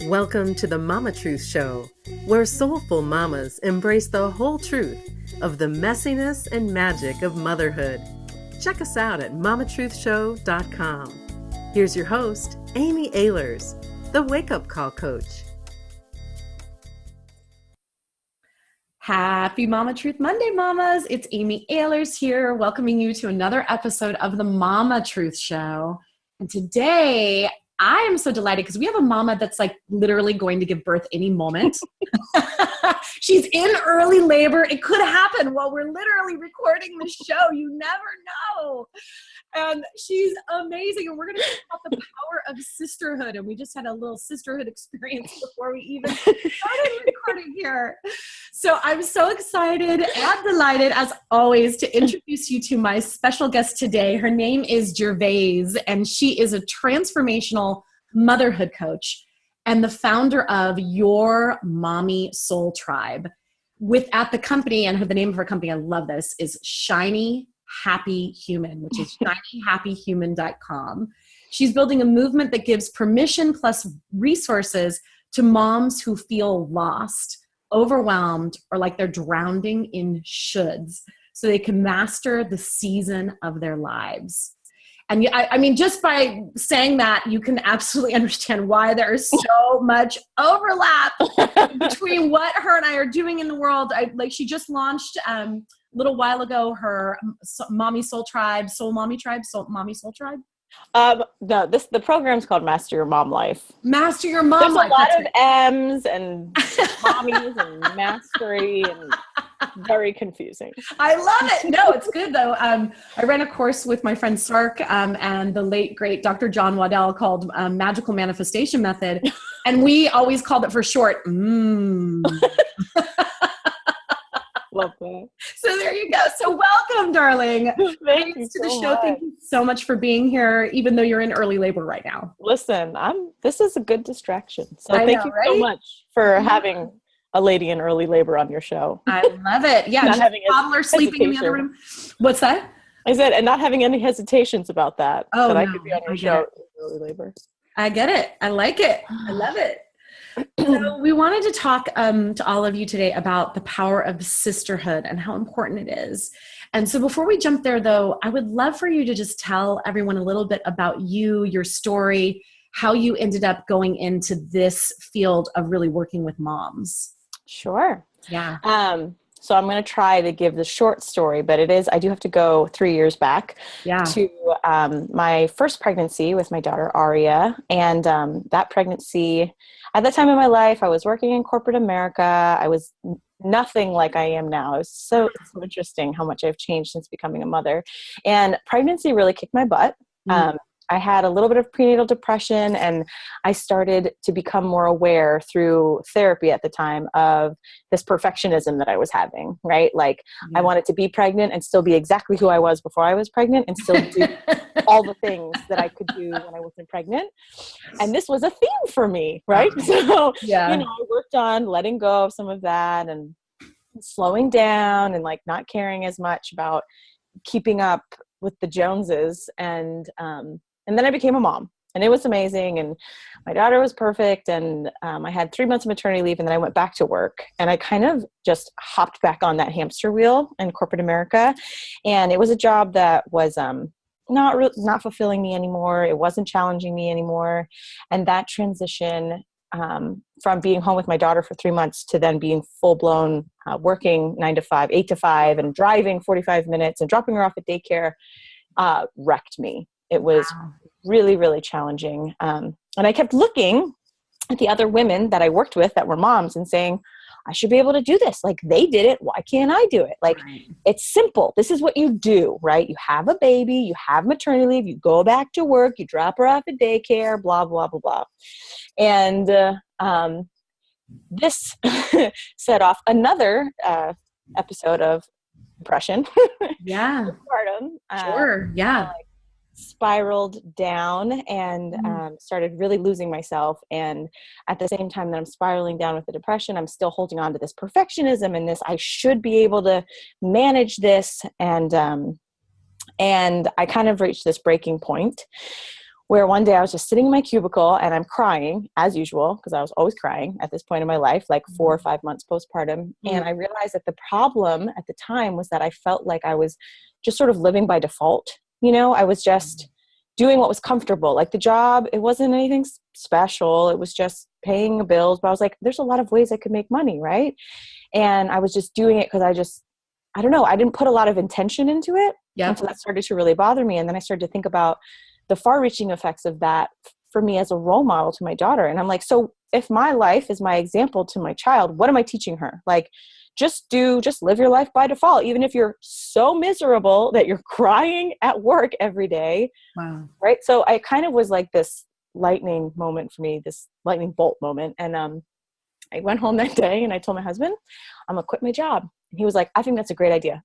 Welcome to the Mama Truth Show, where soulful mamas embrace the whole truth of the messiness and magic of motherhood. Check us out at mamatruthshow.com. Here's your host, Amy Ahlers, the Wake Up Call Coach. Happy Mama Truth Monday, mamas. It's Amy Ahlers here, welcoming you to another episode of the Mama Truth Show. And today, I am so delighted because we have a mama that's like literally going to give birth any moment. She's in early labor. It could happen while we're literally recording the show. You never know. And she's amazing. And we're going to talk about the power of sisterhood. And we just had a little sisterhood experience before we even started recording here. So I'm so excited and delighted, as always, to introduce you to my special guest today. Her name is Gervase, and she is a transformational motherhood coach and the founder of Your Mommy Soul Tribe. At the company, and the name of her company, I love this, is Shiny Happy Human, which is shinyhappyhuman.com. She's building a movement that gives permission plus resources to moms who feel lost, overwhelmed, or like they're drowning in shoulds so they can master the season of their lives. And I mean, just by saying that, you can absolutely understand why there is so much overlap between what her and I are doing in the world. She just launched a little while ago her Mommy Soul Tribe, Soul Mommy Tribe, Mommy Soul Tribe. No, the program's called Master Your Mom Life. Master Your Mom There's Life. There's a lot of M's and mommies and mastery and very confusing. I love it. No, it's good though. I ran a course with my friend Sark and the late great Dr. John Waddell called Magical Manifestation Method, and we always called it for short. Love that. So there you go. So welcome, darling. Thank you to the so show. much. Thank you so much for being here, even though you're in early labor right now. Listen, this is a good distraction. So I thank know, you right? so much for having a lady in early labor on your show. I love it. Yeah, Not just having a toddler sleeping in the other room. What's that? I said, and not having any hesitations about that. Oh, that I no, could be on I your get show it. in early labor. I get it. I like it. I love it. So we wanted to talk to all of you today about the power of sisterhood and how important it is. And so before we jump there, though, I would love for you to just tell everyone a little bit about you, your story, how you ended up going into this field of really working with moms. Sure. Yeah. So I'm going to try to give the short story, but I do have to go 3 years back to my first pregnancy with my daughter, Aria. And that pregnancy, at that time in my life, I was working in corporate America. I was nothing like I am now. It's so interesting how much I've changed since becoming a mother. And pregnancy really kicked my butt. I had a little bit of prenatal depression, and I started to become more aware through therapy at the time of this perfectionism that I was having, right? Like I wanted to be pregnant and still be exactly who I was before I was pregnant and still do all the things that I could do when I wasn't pregnant. And this was a theme for me, right? So, I worked on letting go of some of that and slowing down and like not caring as much about keeping up with the Joneses. And then I became a mom, and it was amazing. And my daughter was perfect. And I had 3 months of maternity leave, and then I went back to work, and I kind of just hopped back on that hamster wheel in corporate America. And it was a job that was not fulfilling me anymore. It wasn't challenging me anymore. And that transition from being home with my daughter for 3 months to then being full blown working 9 to 5, 8 to 5, and driving 45 minutes and dropping her off at daycare wrecked me. It was really, really challenging. And I kept looking at the other women that I worked with that were moms and saying, I should be able to do this. Like they did it. Why can't I do it? Like it's simple. This is what you do, right? You have a baby, you have maternity leave, you go back to work, you drop her off at daycare, blah, blah, blah, blah. And this set off another episode of depression. Yeah. Postpartum. Sure. Yeah. Spiraled down and started really losing myself. And at the same time that I'm spiraling down with the depression, I'm still holding on to this perfectionism and this, I should be able to manage this. And I kind of reached this breaking point where one day I was just sitting in my cubicle and I'm crying as usual, because I was always crying at this point in my life, like 4 or 5 months postpartum. And I realized that the problem at the time was that I felt like I was just sort of living by default. You know, I was just doing what was comfortable. Like the job, it wasn't anything special. It was just paying the bills. But I was like, there's a lot of ways I could make money, right? And I was just doing it because I don't know, I didn't put a lot of intention into it. Yeah. And so that started to really bother me. And then I started to think about the far-reaching effects of that for me as a role model to my daughter. And I'm like, so if my life is my example to my child, what am I teaching her? Like, just live your life by default, even if you're so miserable that you're crying at work every day. Wow. Right. So I kind of was like this lightning moment for me, this lightning bolt moment. And I went home that day and I told my husband, I'm going to quit my job. And he was like, I think that's a great idea.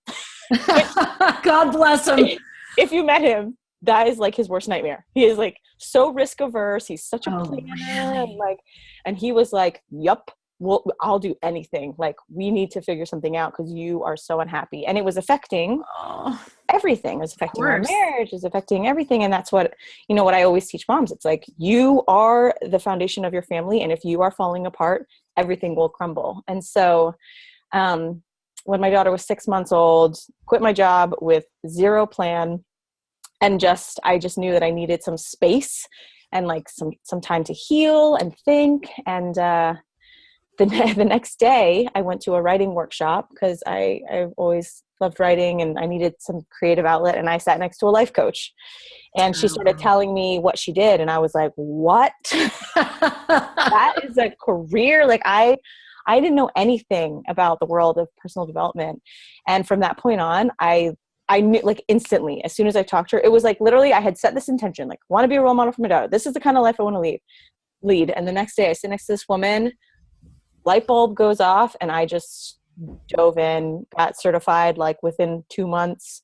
God bless him. If you met him, that is like his worst nightmare. He is like so risk averse. He's such a planner. Really? And he was like, yup, I'll do anything. Like, we need to figure something out because you are so unhappy. And it was affecting everything. It was affecting our marriage. It was affecting everything. And that's what I always teach moms. It's like, you are the foundation of your family. And if you are falling apart, everything will crumble. And so, when my daughter was 6 months old, quit my job with zero plan. And I just knew that I needed some space and like some time to heal and think. And the next day I went to a writing workshop because I've always loved writing and I needed some creative outlet. And I sat next to a life coach and she started telling me what she did. And I was like, what? That is a career. Like I didn't know anything about the world of personal development. And from that point on, I knew, like, instantly, as soon as I talked to her, it was like, literally, I had set this intention, like, want to be a role model for my daughter. This is the kind of life I want to lead. And the next day I sit next to this woman, light bulb goes off, and I just dove in, got certified, like, within 2 months,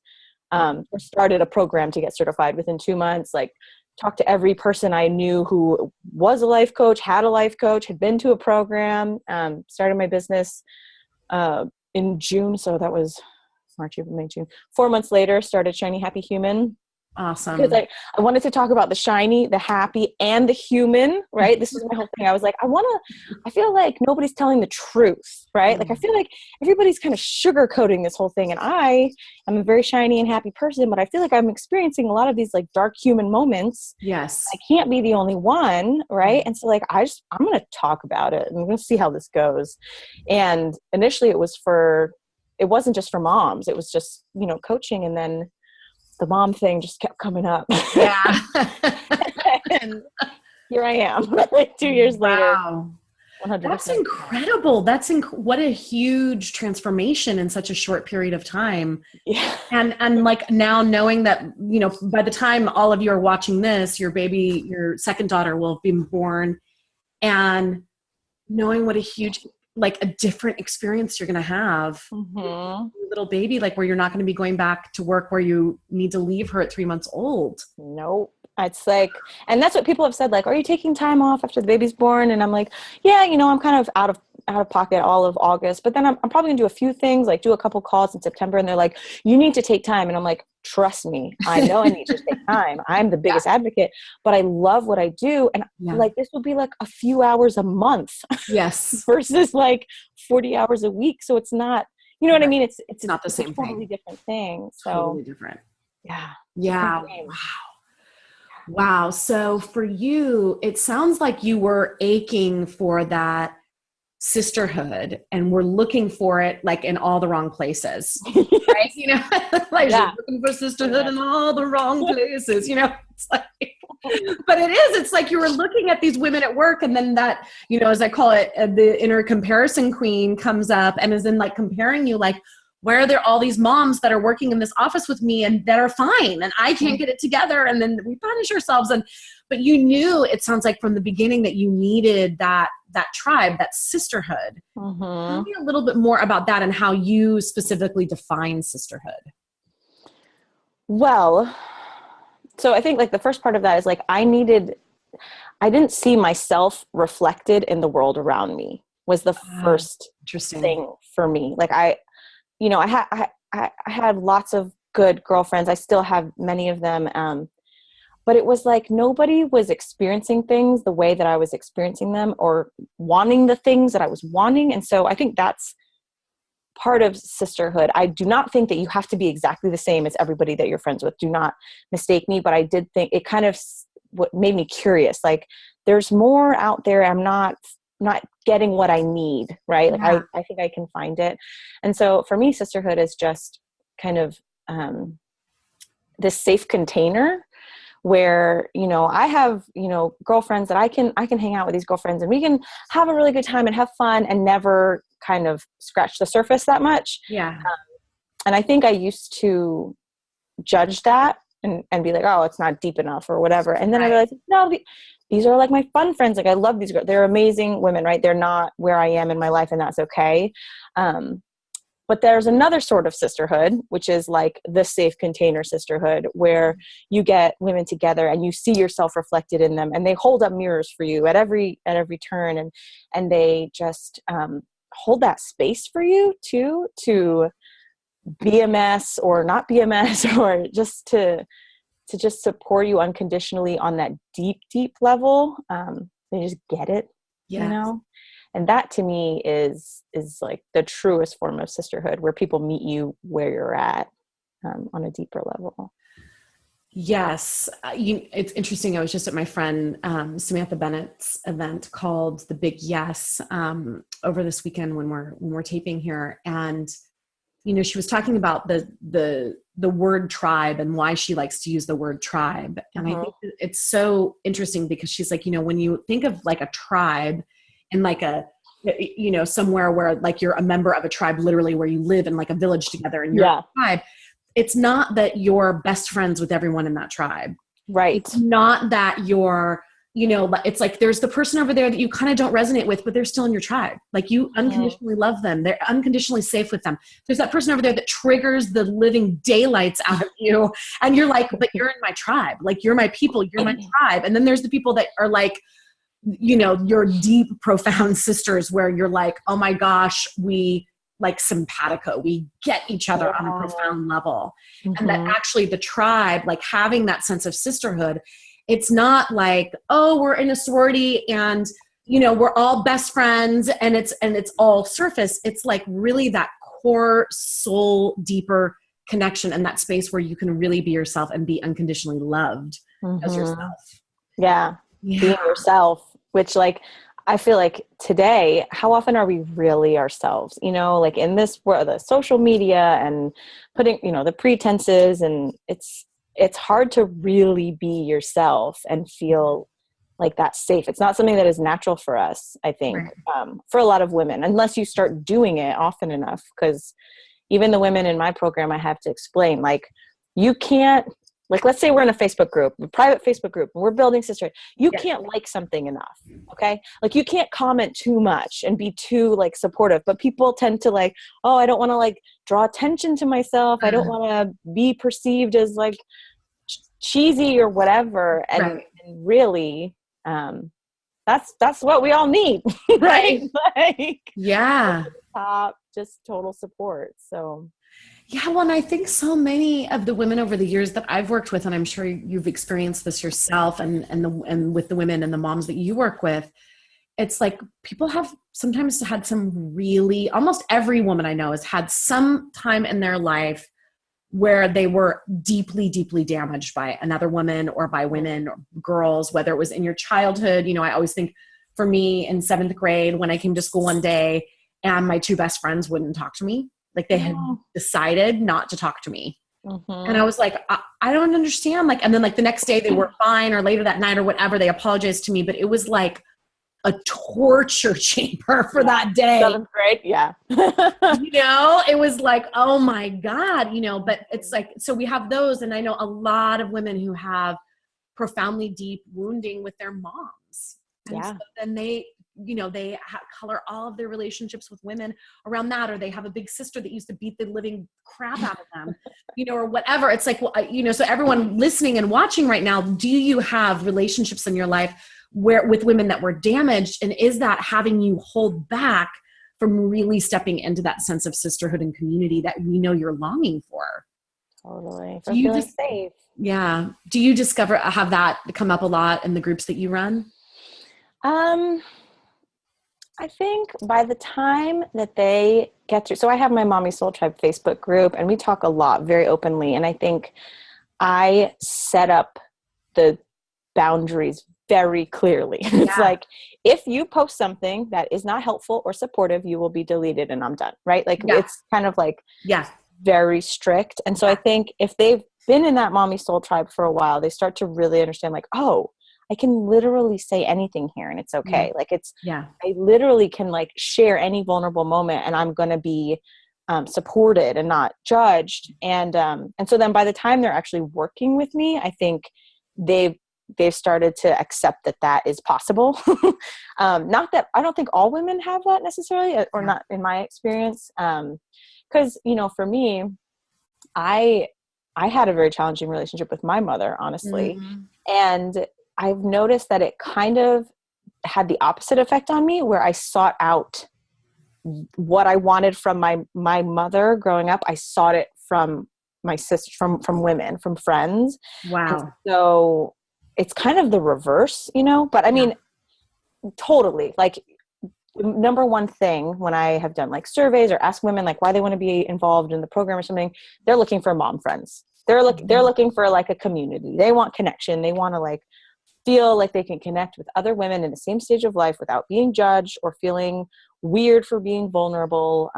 or started a program to get certified within 2 months, like, talked to every person I knew who was a life coach, had a life coach, had been to a program, started my business in June. So that was March, April, May, June. 4 months later, started Shiny Happy Human. Awesome. Because I wanted to talk about the shiny, the happy, and the human, right? This was my whole thing. I was like, I feel like nobody's telling the truth, right? Like, I feel like everybody's kind of sugarcoating this whole thing. And I am a very shiny and happy person, but I feel like I'm experiencing a lot of these like dark human moments. Yes. I can't be the only one, right? And so like, I'm going to talk about it and I'm going to see how this goes. And initially it wasn't just for moms. It was just, coaching. And then the mom thing just kept coming up. Yeah. And here I am, like 2 years later. Wow. 100%. That's incredible. What a huge transformation in such a short period of time. Yeah. And like now knowing that, by the time all of you are watching this, your second daughter will have been born, and knowing what a huge, like a different experience you're going to have. Mm-hmm. Little baby, like where you're not going to be going back to work where you need to leave her at 3 months old. Nope. It's like, and that's what people have said, like, are you taking time off after the baby's born? And I'm like, yeah, I'm kind of out of pocket all of August, but then I'm probably gonna do a few things, like do a couple calls in September. And they're like, you need to take time. And I'm like, trust me, I know I need to take time. I'm the biggest advocate, but I love what I do. And like, this will be like a few hours a month. Yes. Versus like 40 hours a week. So it's not, you know what I mean? It's not the same thing. Totally different thing. So totally different. Yeah. Yeah. Wow. So for you, it sounds like you were aching for that sisterhood and we're looking for it like in all the wrong places, right? Like you're looking for sisterhood in all the wrong places, it's like, but it's like you were looking at these women at work and then that, as I call it, the inner comparison queen comes up and is in like comparing you, like, where are there all these moms that are working in this office with me and that are fine and I can't get it together, and then we punish ourselves. But you knew, it sounds like from the beginning, that you needed that tribe, that sisterhood. Mm-hmm. Tell me a little bit more about that and how you specifically define sisterhood. Well, so I think like the first part of that is like I didn't see myself reflected in the world around me was the first thing for me. Like I had lots of good girlfriends. I still have many of them. but it was like nobody was experiencing things the way that I was experiencing them or wanting the things that I was wanting. And so I think that's part of sisterhood. I do not think that you have to be exactly the same as everybody that you're friends with. Do not mistake me, but I did think it kind of what made me curious. Like, there's more out there. I'm not getting what I need, right? Like I think I can find it. And so for me, sisterhood is just kind of this safe container where, you know, I have, you know, girlfriends that I can hang out with these girlfriends and we can have a really good time and have fun and never kind of scratch the surface that much. Yeah. And I think I used to judge that and be like, oh, it's not deep enough or whatever. And then I realized, no, these are like my fun friends. Like, I love these girls. They're amazing women, right? They're not where I am in my life, and that's okay. But there's another sort of sisterhood, which is like the safe container sisterhood, where you get women together and you see yourself reflected in them, and they hold up mirrors for you at every turn, and they just hold that space for you too, to be a mess or not be a mess, or just to just support you unconditionally on that deep level. They just get it, you know? And that to me is like the truest form of sisterhood, where people meet you where you're at, on a deeper level. Yes. It's interesting. I was just at my friend Samantha Bennett's event called The Big Yes over this weekend when we're taping here. And, you know, she was talking about the word tribe and why she likes to use the word tribe. And I think it's so interesting because she's like, you know, when you think of like a tribe and like a, you know, somewhere where like you're a member of a tribe, literally where you live in like a village together and you're a tribe, it's not that you're best friends with everyone in that tribe. Right. It's not that you're, you know, it's like there's the person over there that you kind of don't resonate with, but they're still in your tribe. Like, you unconditionally love them. They're unconditionally safe with them. There's that person over there that triggers the living daylights out of you. And you're like, but you're in my tribe. Like, you're my people, you're my tribe. And then there's the people that are like, you know, your deep, profound sisters where you're like, oh my gosh, we like simpatico. We get each other on a profound level. And that actually the tribe, like having that sense of sisterhood, it's not like, oh, we're in a sorority and, you know, we're all best friends and it's all surface. It's like really that core soul, deeper connection and that space where you can really be yourself and be unconditionally loved as yourself. Yeah. Being yourself, which like, I feel like today, how often are we really ourselves? You know, like in this world, the social media and putting, you know, the pretenses, and it's hard to really be yourself and feel like that's safe. It's not something that is natural for us, I think, for a lot of women, unless you start doing it often enough. Because even the women in my program, I have to explain, like, you can't, like, let's say we're in a Facebook group, a private Facebook group, and we're building sisterhood. You can't like something enough, okay? Like, you can't comment too much and be too, like, supportive. But people tend to, like, oh, I don't want to, like, draw attention to myself. I don't want to be perceived as, like, cheesy or whatever. And really, that's what we all need, right? Like, top, just total support. So. Yeah, well, and I think so many of the women over the years that I've worked with, and I'm sure you've experienced this yourself, and with the women and the moms that you work with, it's like people have sometimes had some really, almost every woman I know has had some time in their life where they were deeply, deeply damaged by another woman or by women or girls, whether it was in your childhood. You know, I always think for me in 7th grade, when I came to school one day and my two best friends wouldn't talk to me. Like, they had decided not to talk to me. And I was like, I don't understand. Like, and then like the next day they were fine, or later that night or whatever, they apologized to me, but it was like a torture chamber for that day. 7th grade. Yeah. You know, it was like, oh my God, you know, but it's like, so we have those. And I know a lot of women who have profoundly deep wounding with their moms. And so then they, you know, they color all of their relationships with women around that, or they have a big sister that used to beat the living crap out of them, you know, or whatever. It's like, well, you know, so everyone listening and watching right now, do you have relationships in your life where with women that were damaged? And is that having you hold back from really stepping into that sense of sisterhood and community that we know you're longing for? Totally. For feeling safe. Yeah. Do you have that come up a lot in the groups that you run? I think by the time that they get through, so I have my Mommy Soul Tribe Facebook group, and we talk a lot very openly. And I think I set up the boundaries very clearly. It's like, if you post something that is not helpful or supportive, you will be deleted and I'm done. Right. Like it's kind of like very strict. And so I think if they've been in that Mommy Soul Tribe for a while, they start to really understand like, oh, I can literally say anything here and it's okay. Like I literally can like share any vulnerable moment and I'm going to be supported and not judged. And so then by the time they're actually working with me, I think they've started to accept that is possible. Not that I don't think all women have that necessarily, or not in my experience. Cause for me, I had a very challenging relationship with my mother, honestly. And I've noticed that it kind of had the opposite effect on me, where I sought out what I wanted from my mother growing up. I sought it from my sister, from women, from friends. Wow. And so it's kind of the reverse, but I mean, totally. Like, number one thing when I have done like surveys or ask women like why they want to be involved in the program or something, they're looking for mom friends. They're looking for like a community. They want connection. They want to like feel like they can connect with other women in the same stage of life without being judged or feeling weird for being vulnerable.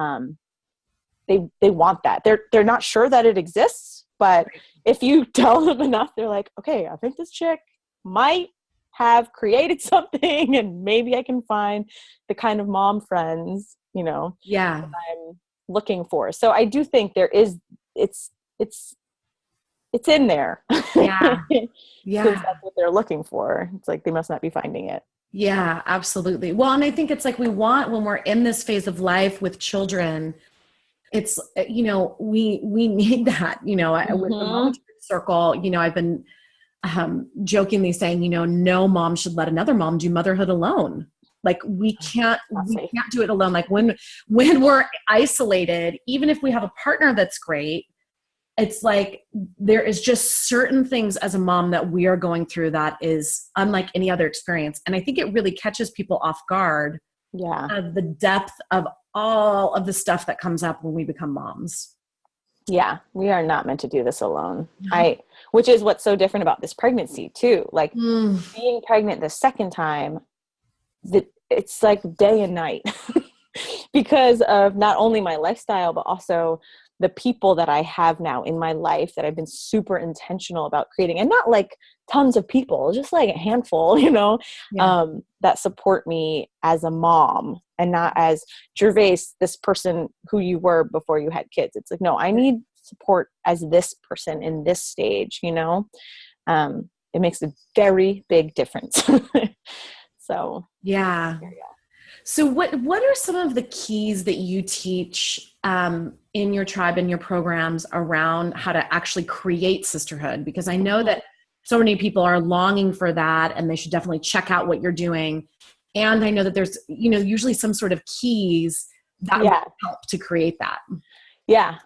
They want that. They're not sure that it exists, but if you tell them enough, they're like, okay, I think this chick might have created something and maybe I can find the kind of mom friends, that I'm looking for. So I do think there is, it's in there. Yeah. Since that's what they're looking for. It's like, they must not be finding it. Yeah, absolutely. Well, and I think it's like when we're in this phase of life with children, it's, we need that, with the Mom Circle, I've been jokingly saying, no mom should let another mom do motherhood alone. Like we can't do it alone. Like when we're isolated, even if we have a partner that's great, it's like there is just certain things as a mom that we are going through that is unlike any other experience. And I think it really catches people off guard of the depth of all of the stuff that comes up when we become moms. Yeah, we are not meant to do this alone. Which is what's so different about this pregnancy too. Like being pregnant the second time, it's like day and night because of not only my lifestyle, but also the people that I have now in my life that I've been super intentional about creating, and not like tons of people, just like a handful, that support me as a mom and not as Gervase, this person who you were before you had kids. It's like, no, I need support as this person in this stage, it makes a very big difference. So, yeah. So what are some of the keys that you teach in your tribe and your programs around how to actually create sisterhood? Because I know that so many people are longing for that and they should definitely check out what you're doing. And I know that there's, usually some sort of keys that will help to create that. Yeah.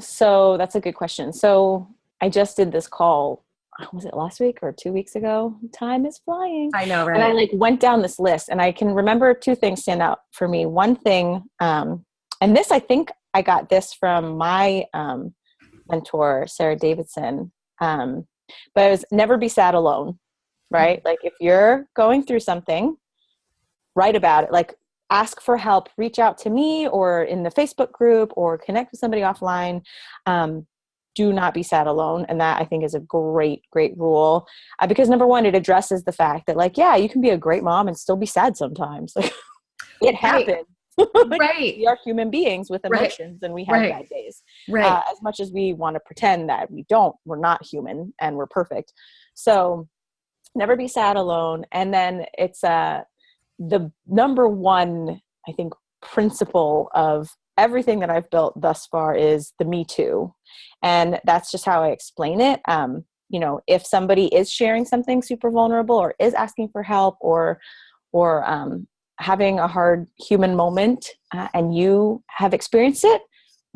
So that's a good question. So I just did this call, was it last week or 2 weeks ago? Time is flying. I know, right? And I like went down this list and I can remember two things stand out for me. One thing, and this, I think I got this from my mentor, Sarah Davidson, but it was never be sad alone, right? Like if you're going through something, write about it. Like ask for help, reach out to me or in the Facebook group or connect with somebody offline. Do not be sad alone. And that I think is a great, great rule because number one, it addresses the fact that like, yeah, you can be a great mom and still be sad sometimes. Like it happens. Right. We are human beings with emotions and we have bad days. Right. As much as we want to pretend that we don't, we're not human and we're perfect. So never be sad alone. And then it's the number one, I think, principle of everything that I've built thus far is the Me Too. And that's just how I explain it. If somebody is sharing something super vulnerable or is asking for help or having a hard human moment and you have experienced it,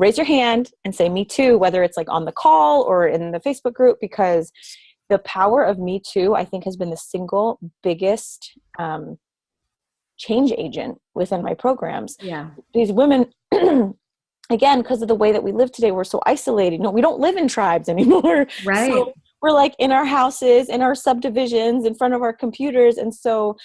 raise your hand and say me too, whether it's like on the call or in the Facebook group, because the power of me too, I think, has been the single biggest change agent within my programs. Yeah. These women, again, because of the way that we live today, we're so isolated. No, we don't live in tribes anymore. Right. So we're like in our houses, in our subdivisions, in front of our computers. And so,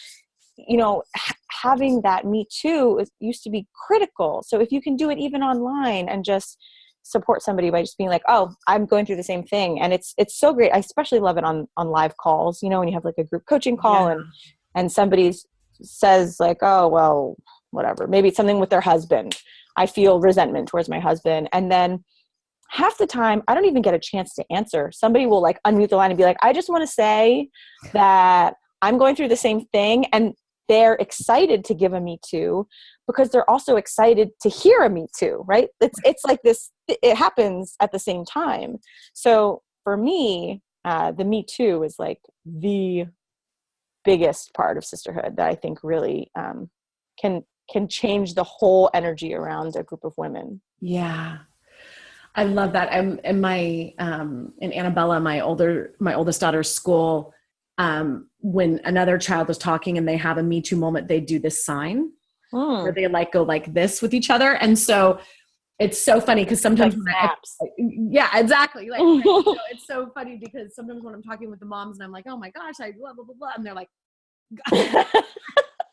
you know, having that me too used to be critical. So if you can do it even online and just support somebody by just being like, oh, I'm going through the same thing. And it's so great. I especially love it on live calls, you know, when you have like a group coaching call and somebody says like, oh, well, whatever, maybe it's something with their husband. I feel resentment towards my husband. And then half the time, I don't even get a chance to answer. Somebody will like unmute the line and be like, I just want to say that I'm going through the same thing. And they're excited to give a me too, because they're also excited to hear a me too, right? It's like this, it happens at the same time. So for me, the me too is like the biggest part of sisterhood that I think really can change the whole energy around a group of women. Yeah. I love that. I'm in in Annabella, my oldest daughter's school. When another child is talking and they have a Me Too moment, they do this sign where they like go like this with each other. And so it's so funny because sometimes yeah, exactly. Like, so it's so funny because sometimes when I'm talking with the moms and I'm like, oh my gosh, I blah, blah, blah, blah. And they're like,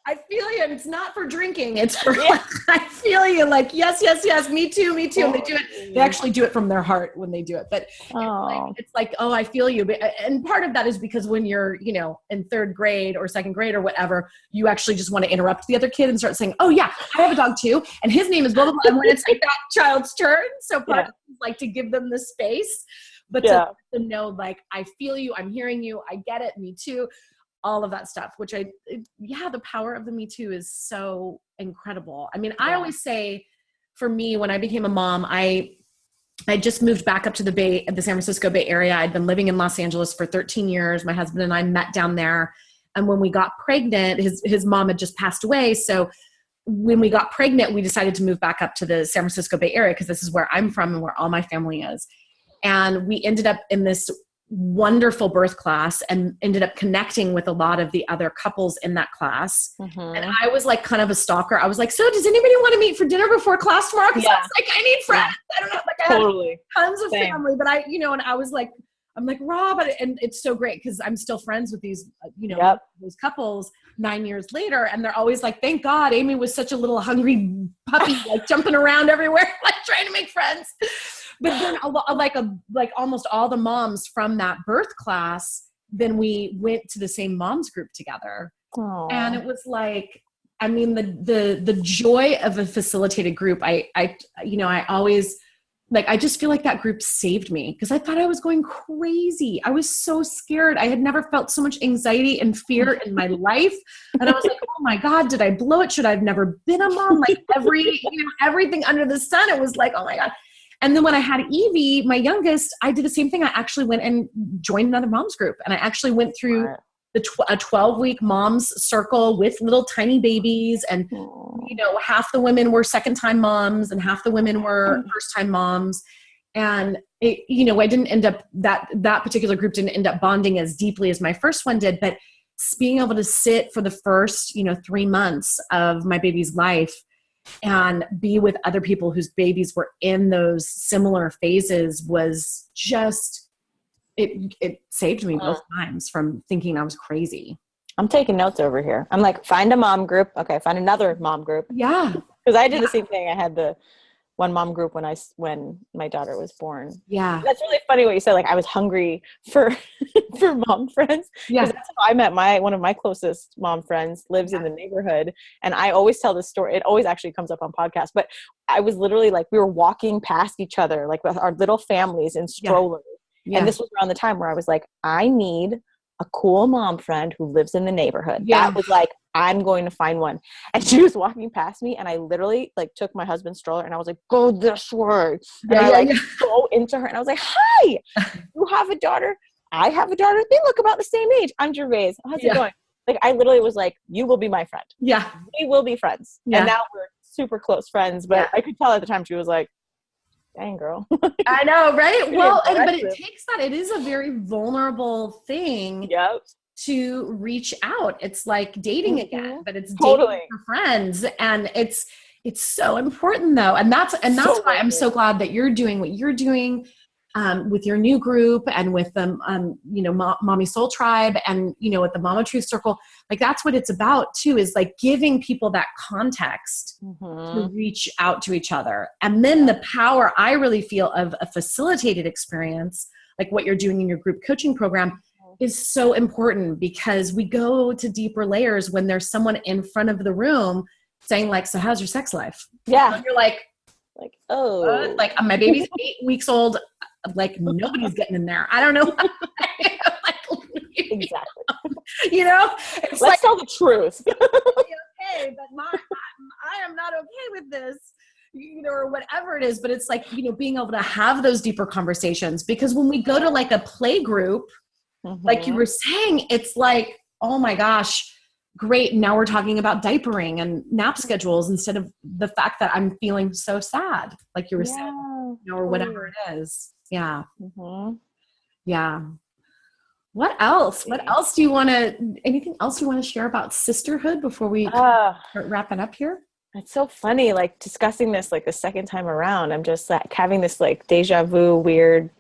I feel you. And it's not for drinking. It's for, I feel you. Like, yes, me too. And they do it. They actually do it from their heart when they do it. But it's like, oh, I feel you. And part of that is because when you're, you know, in third grade or second grade or whatever, you actually just want to interrupt the other kid and start saying, oh yeah, I have a dog too. And his name is blah, blah, blah. And when it's like that child's turn. So part of it is like to give them the space, but to know, like, I feel you. I'm hearing you. I get it. Me too. All of that stuff, which the power of the Me Too is so incredible. I mean, I always say for me, when I became a mom, I just moved back up to the San Francisco Bay Area. I'd been living in Los Angeles for 13 years. My husband and I met down there. And when we got pregnant, his mom had just passed away. So when we got pregnant, we decided to move back up to the San Francisco Bay Area because this is where I'm from and where all my family is. And we ended up in this wonderful birth class and ended up connecting with a lot of the other couples in that class. And I was like kind of a stalker. I was like, so does anybody want to meet for dinner before class tomorrow? Because I was like, I need friends. I don't know. Like I had tons of family, but I, you know, and I was like, I'm like, Rob, and it's so great because I'm still friends with these, you know, those couples 9 years later. And they're always like, thank God Amy was such a little hungry puppy, like jumping around everywhere, like trying to make friends. But then like almost all the moms from that birth class, then we went to the same moms group together. Aww. And it was like, I mean, the joy of a facilitated group. I always like, I just feel like that group saved me because I thought I was going crazy. I was so scared. I had never felt so much anxiety and fear in my life. And I was like, oh my God, did I blow it? Should I have never been a mom? Like everything under the sun. It was like, oh my God. And then when I had Evie, my youngest, I did the same thing. I actually went and joined another mom's group. And I actually went through a 12-week mom's circle with little tiny babies. And, you know, half the women were second-time moms and half the women were first-time moms. And, I didn't end up, that particular group didn't end up bonding as deeply as my first one did. But being able to sit for the first, 3 months of my baby's life and be with other people whose babies were in those similar phases was just, it saved me both times from thinking I was crazy. I'm taking notes over here. I'm like, find a mom group. Okay. Find another mom group. Yeah. Because I did the same thing. I had the one mom group when my daughter was born. Yeah. And that's really funny what you said. Like I was hungry for mom friends. Yeah. That's how I met one of my closest mom friends lives in the neighborhood. And I always tell this story. It always actually comes up on podcasts, but I was literally like, we were walking past each other, like with our little families in strollers. Yeah. And this was around the time where I was like, I need a cool mom friend who lives in the neighborhood. Yeah. That was like, I'm going to find one. And she was walking past me and I literally like took my husband's stroller and I was like, go this way. And I go into her and I was like, hi, you have a daughter? I have a daughter. They look about the same age. I'm Gervase. How's it going? Like I literally was like, you will be my friend. Yeah. We will be friends. Yeah. And now we're super close friends. But I could tell at the time she was like, Dang, girl. I know, right? Well, but it takes that. It is a very vulnerable thing to reach out. It's like dating again, but it's dating for friends. And it's so important though. And that's why I'm so glad that you're doing what you're doing with your new group and with the, Mommy Soul Tribe and, with the Mama Truth Circle. Like that's what it's about too, is like giving people that context to reach out to each other. And then the power I really feel of a facilitated experience, like what you're doing in your group coaching program, is so important, because we go to deeper layers when there's someone in front of the room saying like, so how's your sex life? Yeah. And you're like, oh, like my baby's 8 weeks old. Like nobody's getting in there. I don't know. Exactly. It's Let's tell the truth. Okay, but I am not okay with this, or whatever it is. But it's like, being able to have those deeper conversations, because when we go to like a play group, like you were saying, it's like, oh my gosh, great. Now we're talking about diapering and nap schedules instead of the fact that I'm feeling so sad, like you were saying, or whatever it is. Yeah. Yeah. What else? What else do you want to, anything else you want to share about sisterhood before we start wrapping up here? It's so funny, like discussing this like the second time around. I'm just like having this like deja vu, weird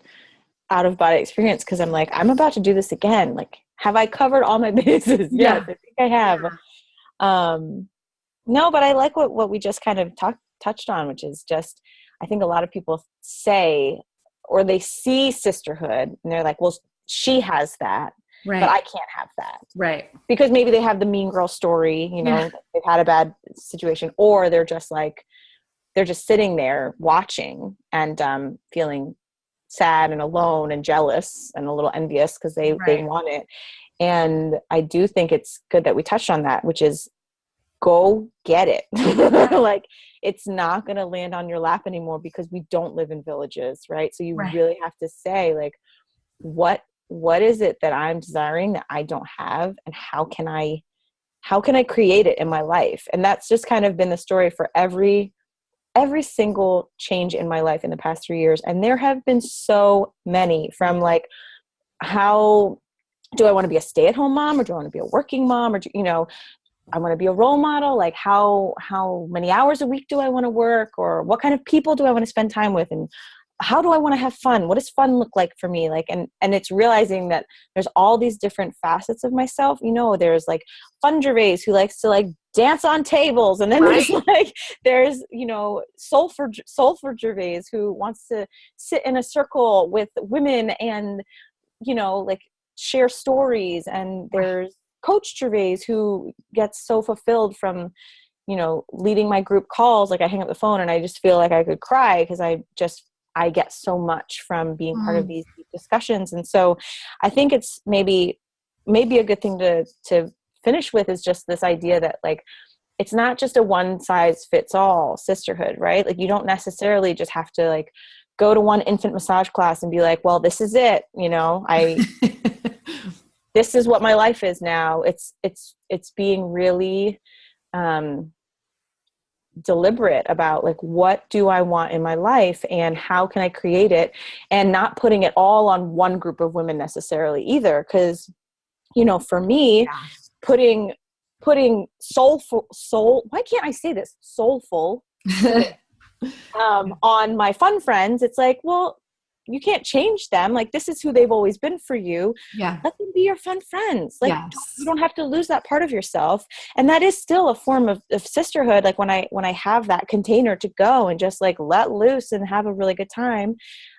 out of body experience, because I'm like, I'm about to do this again. Like, have I covered all my bases? Yes, I think I have. No, but I like what we just kind of touched on, which is just, I think a lot of people say, or they see sisterhood and they're like, well, she has that, but I can't have that. Right. Because maybe they have the mean girl story, they've had a bad situation, or they're just sitting there watching and feeling sad and alone and jealous and a little envious because they want it. And I do think it's good that we touched on that, which is go get it. Like, it's not going to land on your lap anymore, because we don't live in villages, right? So you really have to say, like, what is it that I'm desiring that I don't have, and how can I create it in my life? And that's just kind of been the story for every single change in my life in the past 3 years. And there have been so many, from like, how do I want to be a stay-at-home mom, or do I want to be a working mom, or I want to be a role model? Like, how many hours a week do I want to work, or what kind of people do I want to spend time with, and how do I want to have fun? What does fun look like for me? Like, and it's realizing that there's all these different facets of myself. There's like Fun Gervase, who likes to like dance on tables. And then there's Soulful Gervase, who wants to sit in a circle with women and, like share stories. And there's Coach Gervase, who gets so fulfilled from, leading my group calls. Like, I hang up the phone and I just feel like I could cry, because I get so much from being part of these deep discussions. And so I think it's maybe a good thing to finish with is just this idea that, like, it's not just a one size fits all sisterhood, right? Like, you don't necessarily just have to like go to one infant massage class and be like, well, this is it. This is what my life is now. It's being really, deliberate about like, what do I want in my life and how can I create it, and not putting it all on one group of women necessarily either. Cause for me, putting soul, why can't I say this? Soulful, on my fun friends. It's like, well, you can't change them. Like, this is who they've always been for you. Yeah. Let them be your fun friends. Like, you don't have to lose that part of yourself. And that is still a form of sisterhood. Like, when I have that container to go and just like let loose and have a really good time,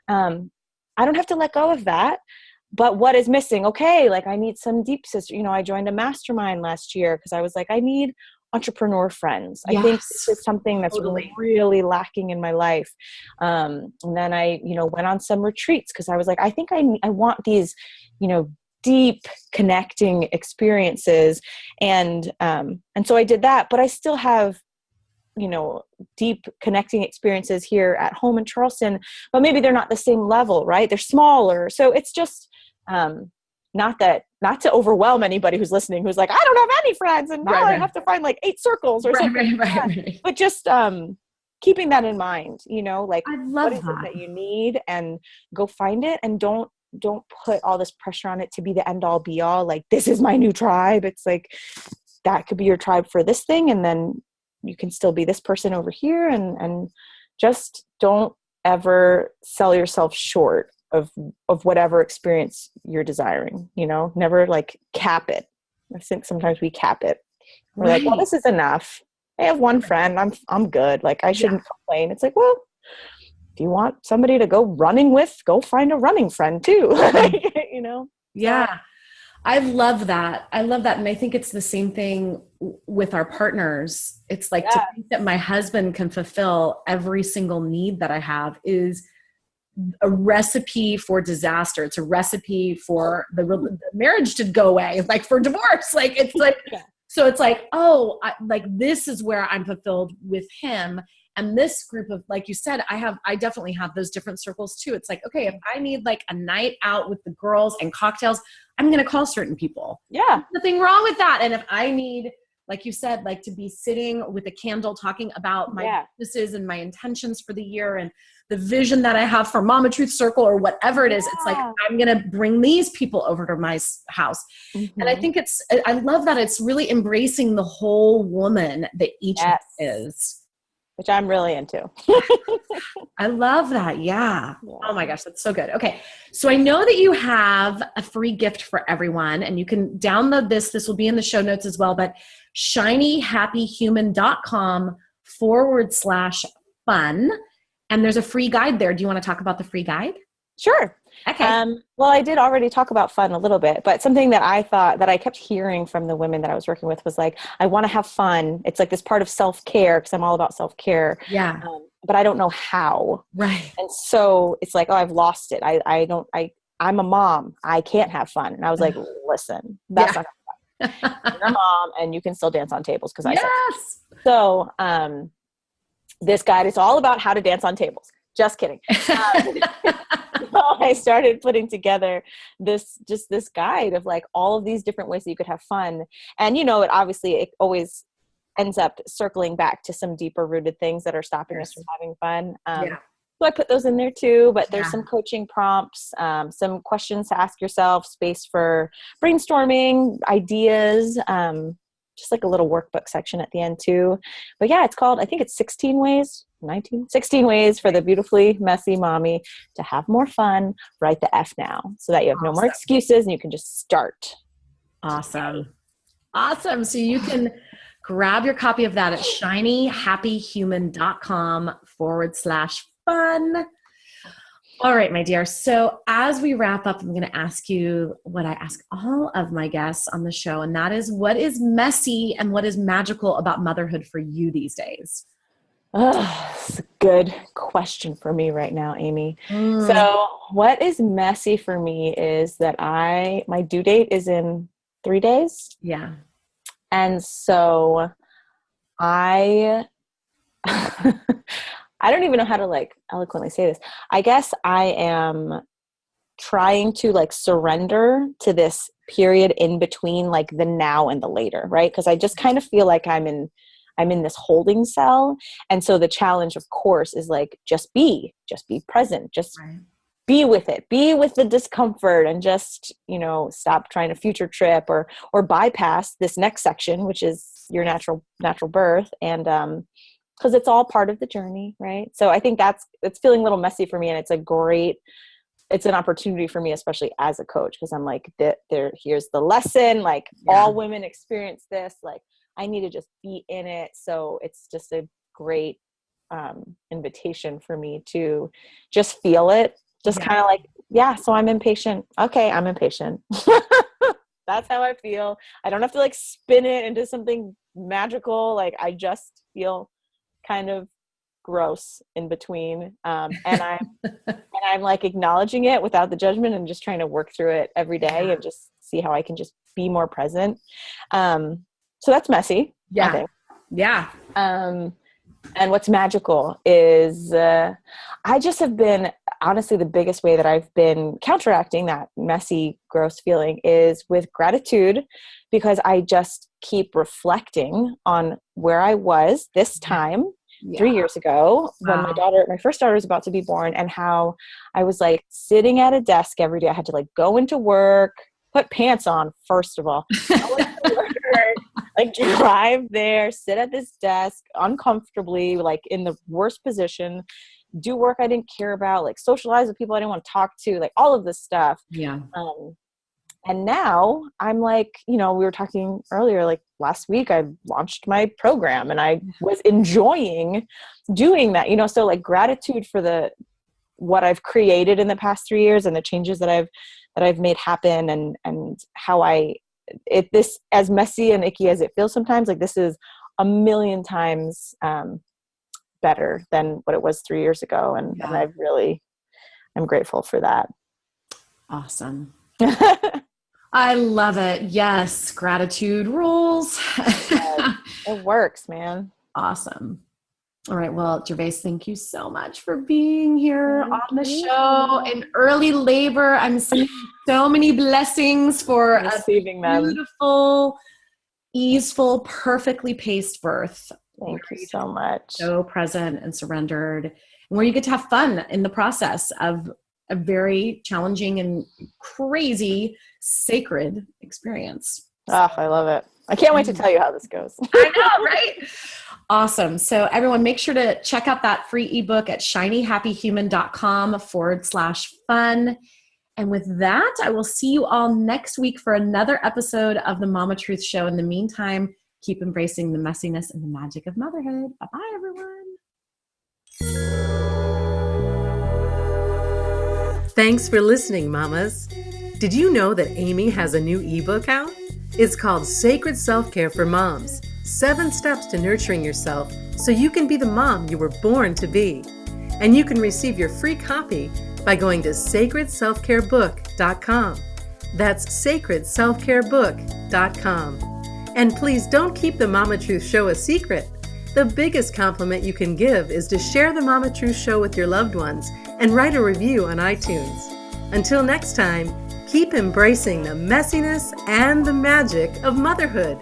I don't have to let go of that. But what is missing? Okay. Like, I need some deep sister. I joined a mastermind last year because I was like, I need entrepreneur friends. I think this is something that's really lacking in my life. And then I, went on some retreats because I was like, I think I want these, deep connecting experiences. And so I did that, but I still have, deep connecting experiences here at home in Charleston, but maybe they're not the same level, right? They're smaller. So it's just, not to overwhelm anybody who's listening, who's like, I don't have any friends, and now I have to find like 8 circles or something. Right. But just keeping that in mind, like I love what is that. it that you need, and go find it, and don't put all this pressure on it to be the end all be all. Like, this is my new tribe. It's like, that could be your tribe for this thing. And then you can still be this person over here, and just don't ever sell yourself short of whatever experience you're desiring, never like cap it. I think sometimes we cap it. We're like, well, this is enough. I have one friend. I'm good. Like, I shouldn't complain. It's like, well, if you want somebody to go running with, go find a running friend too. Yeah. So, I love that. And I think it's the same thing with our partners. It's like to think that my husband can fulfill every single need that I have is a recipe for disaster. It's a recipe for the marriage to go away, like for divorce. Like, it's like, so it's like, like this is where I'm fulfilled with him. And this group of, like you said, I definitely have those different circles too. It's like, okay, if I need like a night out with the girls and cocktails, I'm going to call certain people. Yeah. There's nothing wrong with that. And if I need, like you said, like to be sitting with a candle talking about my businesses and my intentions for the year and the vision that I have for Mama Truth Circle or whatever it is, it's like, I'm going to bring these people over to my house. Mm-hmm. And I think I love that it's really embracing the whole woman that each of us is. Which I'm really into. I love that. Yeah. Oh my gosh, that's so good. Okay. So I know that you have a free gift for everyone, and you can download this. This will be in the show notes as well, but shinyhappyhuman.com/fun. And there's a free guide there. Do you want to talk about the free guide? Sure. Okay. Well, I did already talk about fun a little bit, but something that I thought that I kept hearing from the women that I was working with was like, I want to have fun. It's like this part of self-care, because I'm all about self-care. Yeah. But I don't know how. Right. And so it's like, I've lost it. I'm a mom. I can't have fun. And I was like, listen, that's not fun. You're a mom and you can still dance on tables because I said so. So this guide is all about how to dance on tables. Just kidding. I started putting together this guide of like all of these different ways that you could have fun. And, it always ends up circling back to some deeper rooted things that are stopping us from having fun. So I put those in there too, but there's some coaching prompts, some questions to ask yourself, space for brainstorming, ideas, just like a little workbook section at the end too. But it's called, I think it's 16 ways for the beautifully messy mommy to have more fun. Write the F now so that you have no more excuses and you can just start. Awesome. So you can grab your copy of that at shinyhappyhuman.com/fun. All right, my dear. So as we wrap up, I'm going to ask you what I ask all of my guests on the show, and that is, what is messy and what is magical about motherhood for you these days? It's a good question for me right now, Amy. So what is messy for me is that my due date is in 3 days. Yeah. And so I don't even know how to like eloquently say this. I guess I am trying to like surrender to this period in between like the now and the later, right? Because I just kind of feel like I'm in this holding cell. And so the challenge, of course, is like, just be present, just be with it, be with the discomfort, and just, stop trying to future trip or bypass this next section, which is your natural birth. And, because it's all part of the journey, right? So I think it's feeling a little messy for me, and it's an opportunity for me, especially as a coach, because I'm like, here's the lesson, like all women experience this, like I need to just be in it. So it's just a great invitation for me to just feel it, just kind of like, so I'm impatient. Okay, I'm impatient. That's how I feel. I don't have to like spin it into something magical. Like I just feel kind of gross in between. And I'm like acknowledging it without the judgment and just trying to work through it every day and just see how I can just be more present. So that's messy. I think. Yeah. And what's magical is, I just have been, honestly, the biggest way that I've been counteracting that messy, gross feeling is with gratitude, because I just keep reflecting on where I was this time 3 years ago when my first daughter was about to be born, and how I was like sitting at a desk every day. I had to like go into work, put pants on, first of all, go into work, like drive there, sit at this desk uncomfortably, like in the worst position, do work I didn't care about, like socialize with people I didn't want to talk to, like all of this stuff. Yeah. And now I'm like, we were talking earlier, like last week I launched my program and I was enjoying doing that, so like gratitude for what I've created in the past 3 years and the changes that I've made happen, and how this, as messy and icky as it feels sometimes, like this is a million times better than what it was 3 years ago. And I'm grateful for that. Awesome. I love it. Yes. Gratitude rules. It works, man. Awesome. All right. Well, Gervase, thank you so much for being here on the show. In early labor, I'm sending you so many blessings for receiving a beautiful, easeful, perfectly paced birth. Thank you so much. So present and surrendered, and where you get to have fun in the process of a very challenging and crazy, sacred experience. Oh, I love it. I can't wait to tell you how this goes. I know, right? Awesome. So everyone, make sure to check out that free ebook at shinyhappyhuman.com/fun. And with that, I will see you all next week for another episode of the Mama Truth Show. In the meantime, keep embracing the messiness and the magic of motherhood. Bye-bye, everyone. Thanks for listening, mamas. Did you know that Amy has a new ebook out? It's called Sacred Self-Care for Moms, 7 Steps to Nurturing Yourself so you can be the mom you were born to be. And you can receive your free copy by going to sacredselfcarebook.com. That's sacredselfcarebook.com. And please don't keep the Mama Truth Show a secret. The biggest compliment you can give is to share the Mama Truth Show with your loved ones and write a review on iTunes. Until next time, keep embracing the messiness and the magic of motherhood.